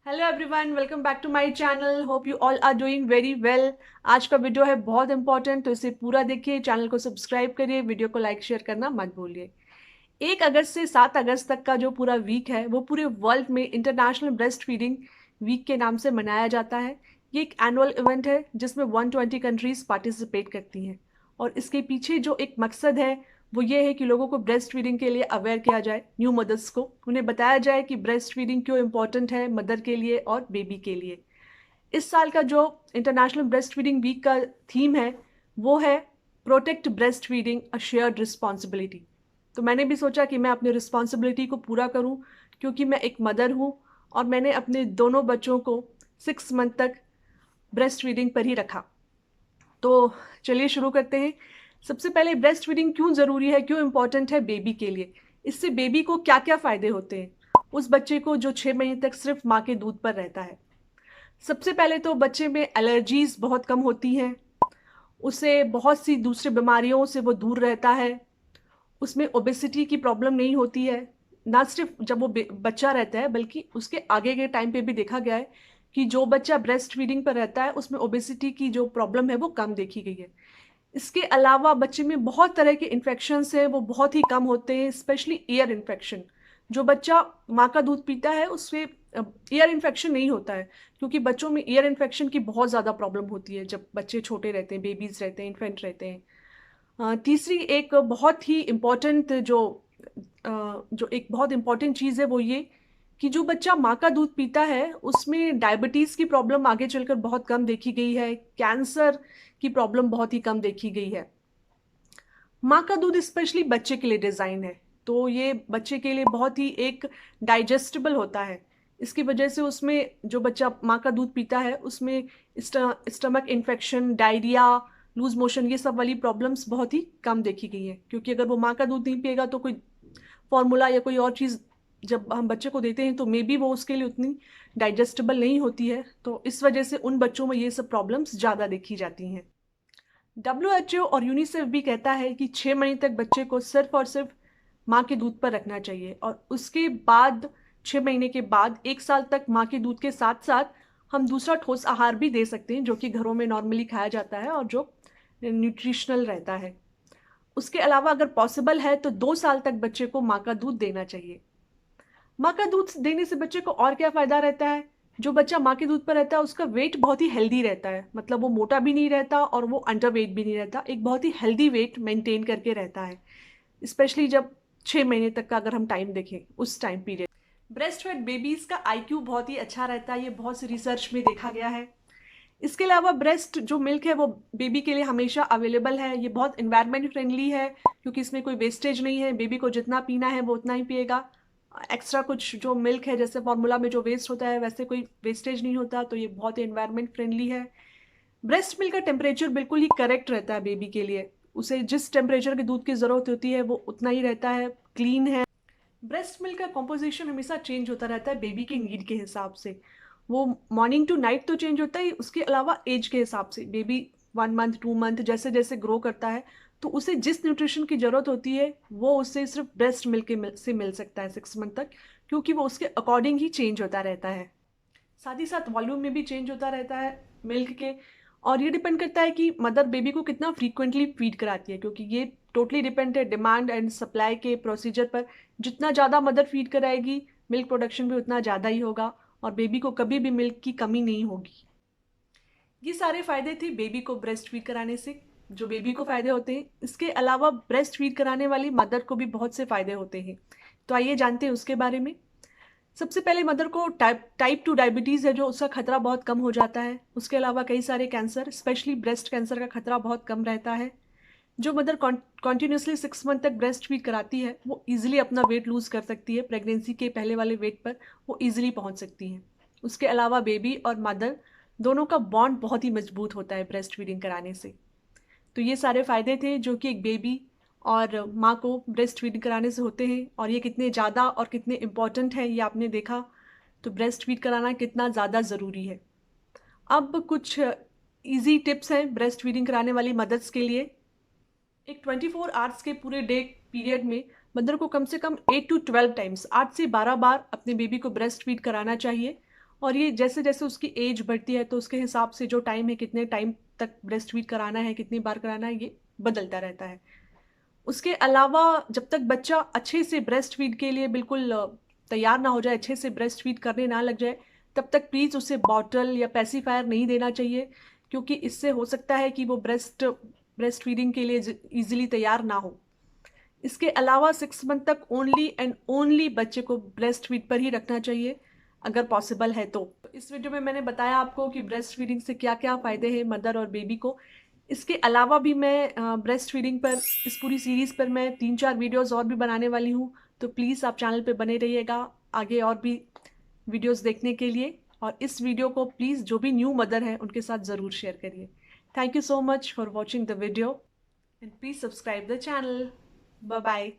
Hello everyone, welcome back to my channel. Hope you all are doing very well. आज का video है बहुत important, तो इसे पूरा देखिए, चैनल को सब्सक्राइब करिए, वीडियो को लाइक शेयर करना मत भूलिए। 1 अगस्त से 7 अगस्त तक का जो पूरा वीक है वो पूरे वर्ल्ड में इंटरनेशनल ब्रेस्ट फीडिंग वीक के नाम से मनाया जाता है। ये एक एनुअल इवेंट है जिसमें 120 कंट्रीज पार्टिसिपेट करती हैं, और इसके पीछे जो एक मकसद है वो ये है कि लोगों को ब्रेस्ट फीडिंग के लिए अवेयर किया जाए। न्यू मदर्स को उन्हें बताया जाए कि ब्रेस्ट फीडिंग क्यों इम्पोर्टेंट है मदर के लिए और बेबी के लिए। इस साल का जो इंटरनेशनल ब्रेस्ट फीडिंग वीक का थीम है वो है protect breast feeding a shared responsibility. तो मैंने भी सोचा कि मैं अपनी रिस्पॉन्सिबिलिटी को पूरा करूं, क्योंकि मैं एक मदर हूं और मैंने अपने दोनों बच्चों को 6 मंथ तक ब्रेस्ट फीडिंग पर ही रखा। तो चलिए शुरू करते हैं। सबसे पहले ब्रेस्ट फीडिंग क्यों ज़रूरी है, क्यों इम्पॉर्टेंट है बेबी के लिए, इससे बेबी को क्या क्या फ़ायदे होते हैं उस बच्चे को जो 6 महीने तक सिर्फ माँ के दूध पर रहता है। सबसे पहले तो बच्चे में एलर्जीज बहुत कम होती हैं, उसे बहुत सी दूसरी बीमारियों से वो दूर रहता है, उसमें ओबेसिटी की प्रॉब्लम नहीं होती है। ना सिर्फ जब वो बच्चा रहता है बल्कि उसके आगे के टाइम पे भी देखा गया है कि जो बच्चा ब्रेस्ट फीडिंग पर रहता है उसमें ओबेसिटी की जो प्रॉब्लम है वो कम देखी गई है। इसके अलावा बच्चे में बहुत तरह के इन्फेक्शंस हैं वो बहुत ही कम होते हैं, स्पेशली ईयर इन्फेक्शन। जो बच्चा माँ का दूध पीता है उससे ईयर इन्फेक्शन नहीं होता है, क्योंकि बच्चों में ईयर इन्फेक्शन की बहुत ज़्यादा प्रॉब्लम होती है जब बच्चे छोटे रहते हैं, बेबीज़ रहते हैं, इन्फेंट रहते हैं। तीसरी एक बहुत ही इम्पॉर्टेंट जो एक बहुत इम्पॉर्टेंट चीज़ है वो ये कि जो बच्चा माँ का दूध पीता है उसमें डायबिटीज़ की प्रॉब्लम आगे चलकर बहुत कम देखी गई है, कैंसर की प्रॉब्लम बहुत ही कम देखी गई है। माँ का दूध स्पेशली बच्चे के लिए डिज़ाइन है, तो ये बच्चे के लिए बहुत ही एक डाइजेस्टेबल होता है। इसकी वजह से उसमें जो बच्चा माँ का दूध पीता है उसमें stomach infection, diarrhoea, loose motion, ये सब वाली प्रॉब्लम्स बहुत ही कम देखी गई है। क्योंकि अगर वो माँ का दूध नहीं पिएगा तो कोई फॉर्मूला या कोई और चीज़ जब हम बच्चे को देते हैं तो मे बी वो उसके लिए उतनी डाइजेस्टेबल नहीं होती है, तो इस वजह से उन बच्चों में ये सब प्रॉब्लम्स ज़्यादा देखी जाती हैं। WHO और यूनिसेफ भी कहता है कि 6 महीने तक बच्चे को सिर्फ और सिर्फ माँ के दूध पर रखना चाहिए, और उसके बाद 6 महीने के बाद 1 साल तक माँ के दूध के साथ साथ हम दूसरा ठोस आहार भी दे सकते हैं जो कि घरों में नॉर्मली खाया जाता है और जो न्यूट्रिशनल रहता है। उसके अलावा अगर पॉसिबल है तो 2 साल तक बच्चे को माँ का दूध देना चाहिए। माँ का दूध देने से बच्चे को और क्या फ़ायदा रहता है? जो बच्चा माँ के दूध पर रहता है उसका वेट बहुत ही हेल्दी रहता है, मतलब वो मोटा भी नहीं रहता और वो अंडर वेट भी नहीं रहता, एक बहुत ही हेल्दी वेट मेंटेन करके रहता है, स्पेशली जब 6 महीने तक का अगर हम टाइम देखें उस time period. Breast fed babies का आईक्यू बहुत ही अच्छा रहता है, ये बहुत सी रिसर्च में देखा गया है। इसके अलावा ब्रेस्ट जो मिल्क है वो बेबी के लिए हमेशा अवेलेबल है, ये बहुत इन्वायरमेंट फ्रेंडली है क्योंकि इसमें कोई वेस्टेज नहीं है, बेबी को जितना पीना है वो उतना ही पिएगा। एक्स्ट्रा कुछ जो मिल्क है जैसे फार्मूला में जो वेस्ट होता है वैसे कोई वेस्टेज नहीं होता, तो ये बहुत ही इन्वायरमेंट फ्रेंडली है। ब्रेस्ट मिल्क का टेम्परेचर बिल्कुल ही करेक्ट रहता है बेबी के लिए, उसे जिस टेम्परेचर के दूध की ज़रूरत होती है वो उतना ही रहता है, क्लीन है। ब्रेस्ट मिल्क का कॉम्पोजिशन हमेशा चेंज होता रहता है बेबी की नीड के हिसाब से, वो मॉर्निंग टू नाइट तो चेंज होता है, उसके अलावा एज के हिसाब से बेबी 1 मंथ 2 मंथ जैसे जैसे ग्रो करता है तो उसे जिस न्यूट्रिशन की ज़रूरत होती है वो उससे सिर्फ ब्रेस्ट मिल्क से मिल सकता है 6 मंथ तक, क्योंकि वो उसके अकॉर्डिंग ही चेंज होता रहता है। साथ ही साथ वॉल्यूम में भी चेंज होता रहता है मिल्क के, और ये डिपेंड करता है कि मदर बेबी को कितना फ्रीक्वेंटली फीड कराती है, क्योंकि ये टोटली डिपेंड है डिमांड एंड सप्लाई के प्रोसीजर पर। जितना ज़्यादा मदर फीड कराएगी मिल्क प्रोडक्शन भी उतना ज़्यादा ही होगा और बेबी को कभी भी मिल्क की कमी नहीं होगी। ये सारे फ़ायदे थे बेबी को ब्रेस्ट फीड कराने से, जो बेबी को फ़ायदे होते हैं। इसके अलावा ब्रेस्ट फीड कराने वाली मदर को भी बहुत से फ़ायदे होते हैं, तो आइए जानते हैं उसके बारे में। सबसे पहले मदर को टाइप 2 डायबिटीज़ है जो उसका खतरा बहुत कम हो जाता है। उसके अलावा कई सारे कैंसर, स्पेशली ब्रेस्ट कैंसर का खतरा बहुत कम रहता है। जो मदर कॉन्टिन्यूसली 6 मंथ तक ब्रेस्ट फीड कराती है वो ईजिली अपना वेट लूज़ कर सकती है, प्रेगनेंसी के पहले वाले वेट पर वो ईजिली पहुंच सकती हैं। उसके अलावा बेबी और मदर दोनों का बॉन्ड बहुत ही मजबूत होता है ब्रेस्ट फीडिंग कराने से। तो ये सारे फ़ायदे थे जो कि एक बेबी और माँ को ब्रेस्ट फीड कराने से होते हैं, और ये कितने ज़्यादा और कितने इम्पॉर्टेंट हैं ये आपने देखा। तो ब्रेस्ट फीड कराना कितना ज़्यादा ज़रूरी है। अब कुछ इजी टिप्स हैं ब्रेस्ट फीडिंग कराने वाली मदर्स के लिए। एक 24 आवर्स के पूरे डे पीरियड में मदर को कम से कम 8 to 12 टाइम्स, 8 से 12 बार अपने बेबी को ब्रेस्ट फीड कराना चाहिए, और ये जैसे जैसे उसकी एज बढ़ती है तो उसके हिसाब से जो टाइम है, कितने टाइम तक ब्रेस्ट फीड कराना है, कितनी बार कराना है, ये बदलता रहता है। उसके अलावा जब तक बच्चा अच्छे से ब्रेस्ट फीड के लिए बिल्कुल तैयार ना हो जाए, अच्छे से ब्रेस्ट फीड करने ना लग जाए, तब तक प्लीज़ उसे बॉटल या पेसिफायर नहीं देना चाहिए, क्योंकि इससे हो सकता है कि वो ब्रेस्ट फीडिंग के लिए ईजिली तैयार ना हो। इसके अलावा 6 मंथ तक ओनली एंड ओनली बच्चे को ब्रेस्ट फीड पर ही रखना चाहिए, अगर पॉसिबल है तो। इस वीडियो में मैंने बताया आपको कि ब्रेस्ट फीडिंग से क्या क्या फ़ायदे हैं मदर और बेबी को। इसके अलावा भी मैं ब्रेस्ट फीडिंग पर, इस पूरी सीरीज़ पर मैं 3-4 वीडियोज़ और भी बनाने वाली हूँ, तो प्लीज़ आप चैनल पे बने रहिएगा आगे और भी वीडियोज़ देखने के लिए। और इस वीडियो को प्लीज़ जो भी न्यू मदर है उनके साथ ज़रूर शेयर करिए। Thank you so much for watching the video and please subscribe the channel. Bye bye.